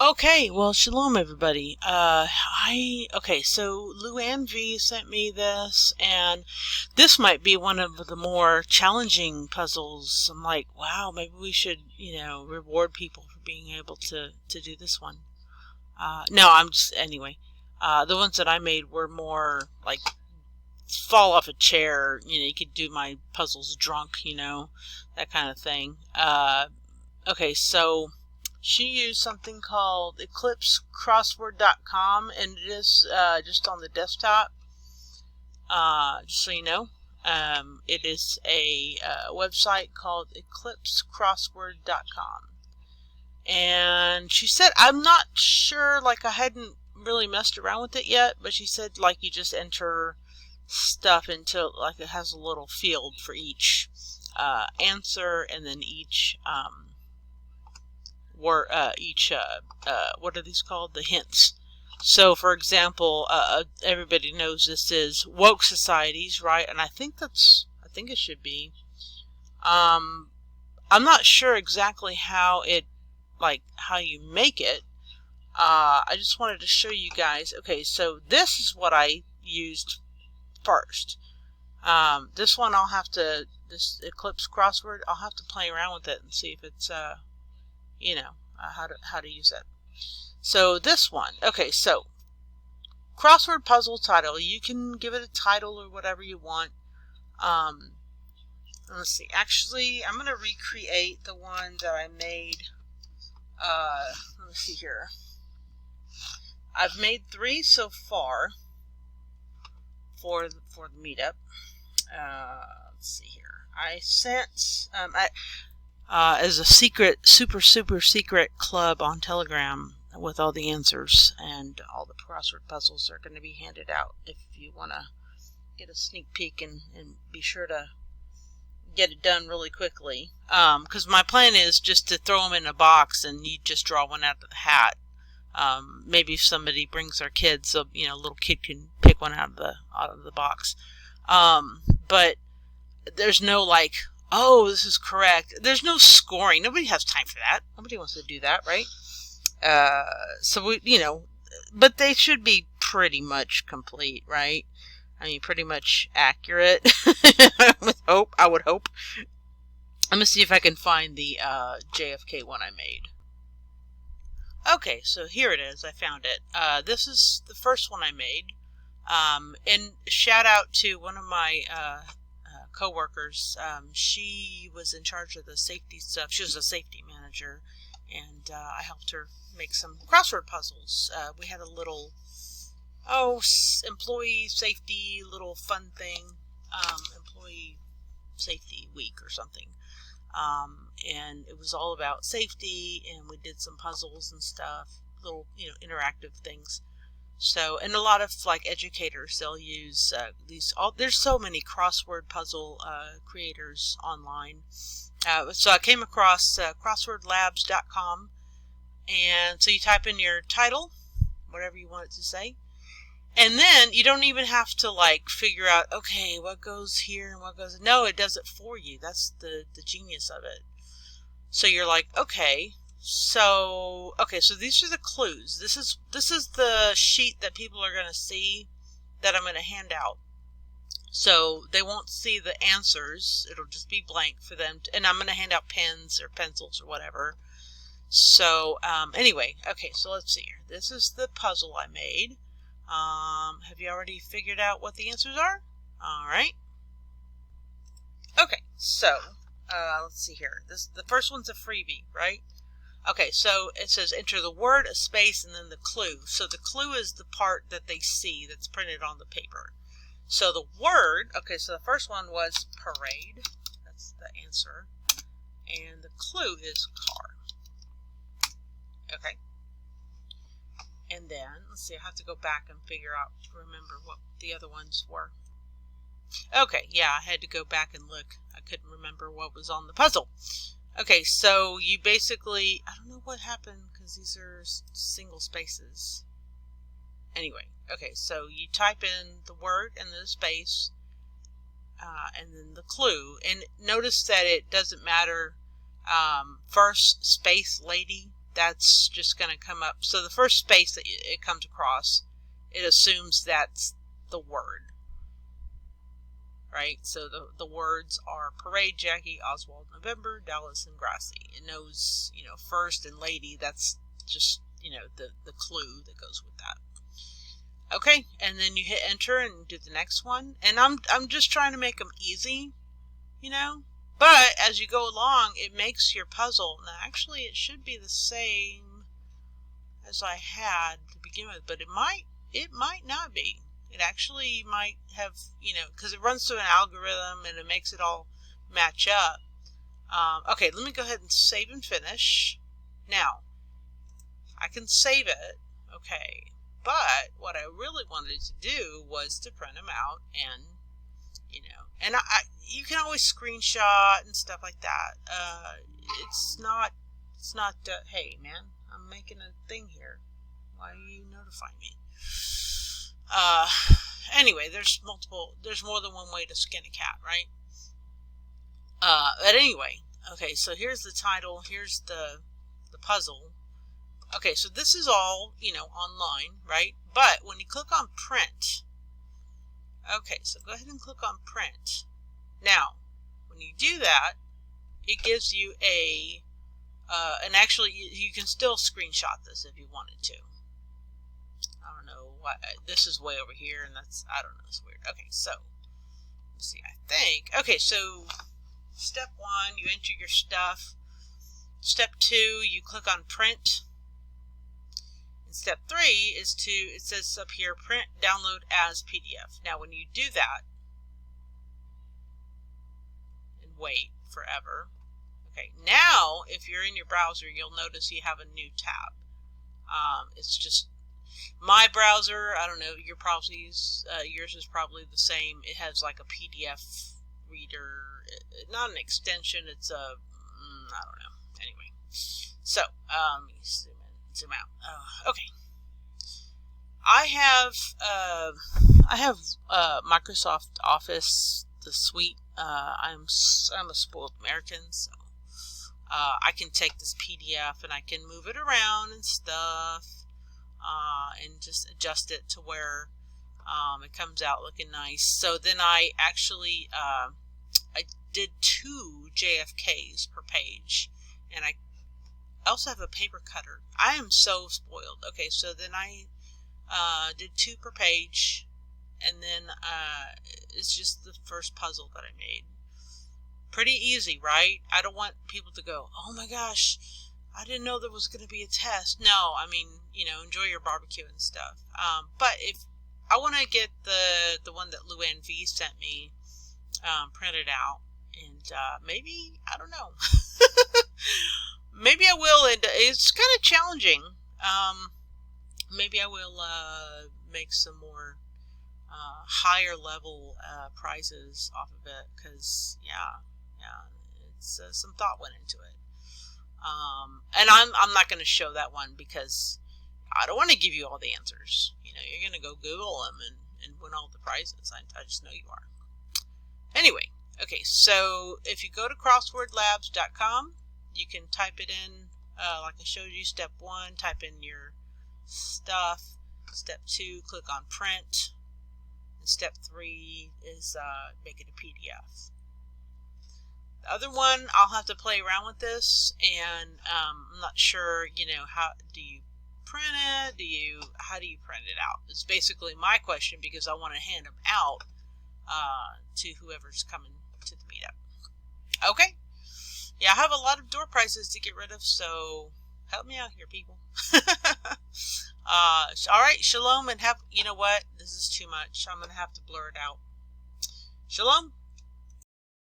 Okay, well, shalom, everybody. So Luann V sent me this, and this might be one of the more challenging puzzles. I'm like, wow, maybe we should, reward people for being able to do this one. No, anyway. The ones that I made were more like fall off a chair. You could do my puzzles drunk, that kind of thing. Okay, so she used something called Eclipse Crossword.com, and it is just on the desktop. Just so you know, it is a website called EclipseCrossword.com. And she said, I'm not sure, like I hadn't really messed around with it yet, but she said like you just enter stuff into, like it has a little field for each answer, and then each what are these called? The hints. So, for example, everybody knows this is woke societies, right? And I think it should be. I'm not sure exactly how you make it. I just wanted to show you guys. Okay, so this is what I used first. This one this Eclipse Crossword, I'll have to play around with it and see if it's how to use it. So this one, okay, so crossword puzzle title. You can give it a title or whatever you want. Let's see. Actually, I'm going to recreate the one that I made. Let me see here. I've made 3 so far for the meetup. Let's see here. I sent as a super secret club on Telegram with all the answers, and all the crossword puzzles are going to be handed out if you want to get a sneak peek and be sure to get it done really quickly. Because my plan is just to throw them in a box and you just draw one out of the hat. Maybe if somebody brings their kids, so a little kid can pick one out of the box. But there's no like, oh, this is correct. There's no scoring. Nobody has time for that. Nobody wants to do that, right? So we, but they should be pretty much complete, right? I mean, pretty much accurate. I would hope. Let me see if I can find the JFK one I made. Okay, so here it is. I found it. This is the first one I made. And shout out to one of my co-workers. She was in charge of the safety stuff. She was a safety manager, and I helped her make some crossword puzzles. We had a little employee safety little fun thing, employee safety week or something, and it was all about safety, and we did some puzzles and stuff, little interactive things. So, and a lot of like educators, they'll use there's so many crossword puzzle creators online. So I came across crosswordlabs.com, and so you type in your title, whatever you want it to say, and then you don't even have to like figure out, okay, what goes here and what goes. No, it does it for you. That's the genius of it. So you're like, okay. So these are the clues. This is the sheet that people are going to see that I'm going to hand out. So they won't see the answers. It'll just be blank for them. And I'm going to hand out pens or pencils or whatever. So anyway, okay, so let's see here. This is the puzzle I made. Have you already figured out what the answers are? All right. Okay, so let's see here. The first one's a freebie, right? Okay, so it says enter the word, a space, and then the clue. So the clue is the part that they see that's printed on the paper. So the word, okay, so the first one was parade. That's the answer. And the clue is car. Okay. And then, let's see, I have to go back and remember what the other ones were. Okay, yeah, I had to go back and look. I couldn't remember what was on the puzzle. Okay, so you basically, I don't know what happened because these are single spaces. Anyway, okay, so you type in the word and then the space, and then the clue. And notice that it doesn't matter first space lady that's just going to come up. So the first space that it comes across, it assumes that's the word. Right? So the words are Parade, Jackie, Oswald, November, Dallas, and Grassy. It knows, you know, first and lady. That's just, you know, the clue that goes with that. Okay, and then you hit enter and do the next one. And I'm just trying to make them easy, you know. But as you go along, it makes your puzzle. Now, actually, it should be the same as I had to begin with, but it might not be. It actually might have, you know, because it runs through an algorithm and it makes it all match up. Okay, let me go ahead and save and finish. Now, I can save it, okay, but what I really wanted to do was to print them out and, you know, and you can always screenshot and stuff like that. It's not, hey man, I'm making a thing here. Why are you notifying me? Anyway, there's more than one way to skin a cat, right? But anyway, okay, so here's the title, here's the puzzle. Okay, so this is all, you know, online, right? But when you click on print, okay, so go ahead and click on print. Now, when you do that, it gives you a, and actually you can still screenshot this if you wanted to. I don't know why, this is way over here and that's, I don't know, it's weird. Okay, so, let's see, I think, okay, so step 1, you enter your stuff. Step 2, you click on print. And step 3 is to, it says up here, print, download as PDF. Now when you do that, and wait forever, okay, now if you're in your browser, you'll notice you have a new tab. It's just, my browser, I don't know, yours is probably the same. It has like a PDF reader, not an extension, it's a, I don't know. Anyway, so, let me zoom out. Okay. I have Microsoft Office, the suite. I'm a spoiled American, so I can take this PDF and I can move it around and stuff, and just adjust it to where it comes out looking nice. So then I actually I did 2 JFKs per page, and I also have a paper cutter. I am so spoiled. Okay, so then I did 2 per page, and then it's just the first puzzle that I made. Pretty easy, right? I don't want people to go, oh my gosh, I didn't know there was going to be a test. No, I mean, you know, enjoy your barbecue and stuff. But if I want to get the one that Luann V sent me printed out, and maybe, I don't know, maybe I will, and it's kind of challenging. Maybe I will make some more higher level prizes off of it, because yeah, it's some thought went into it. And I'm not going to show that one because I don't want to give you all the answers. You know, you're going to go Google them and win all the prizes. I just know you are. Anyway, okay, so if you go to crosswordlabs.com, you can type it in, like I showed you, step 1, type in your stuff. Step 2, click on print. And step 3 is make it a PDF. The other one, I'll have to play around with this, and I'm not sure, you know, how do you print it? How do you print it out? It's basically my question, because I want to hand them out to whoever's coming to the meetup. Okay. Yeah, I have a lot of door prizes to get rid of, so help me out here, people. All right, shalom, and you know what? This is too much. I'm going to have to blur it out. Shalom.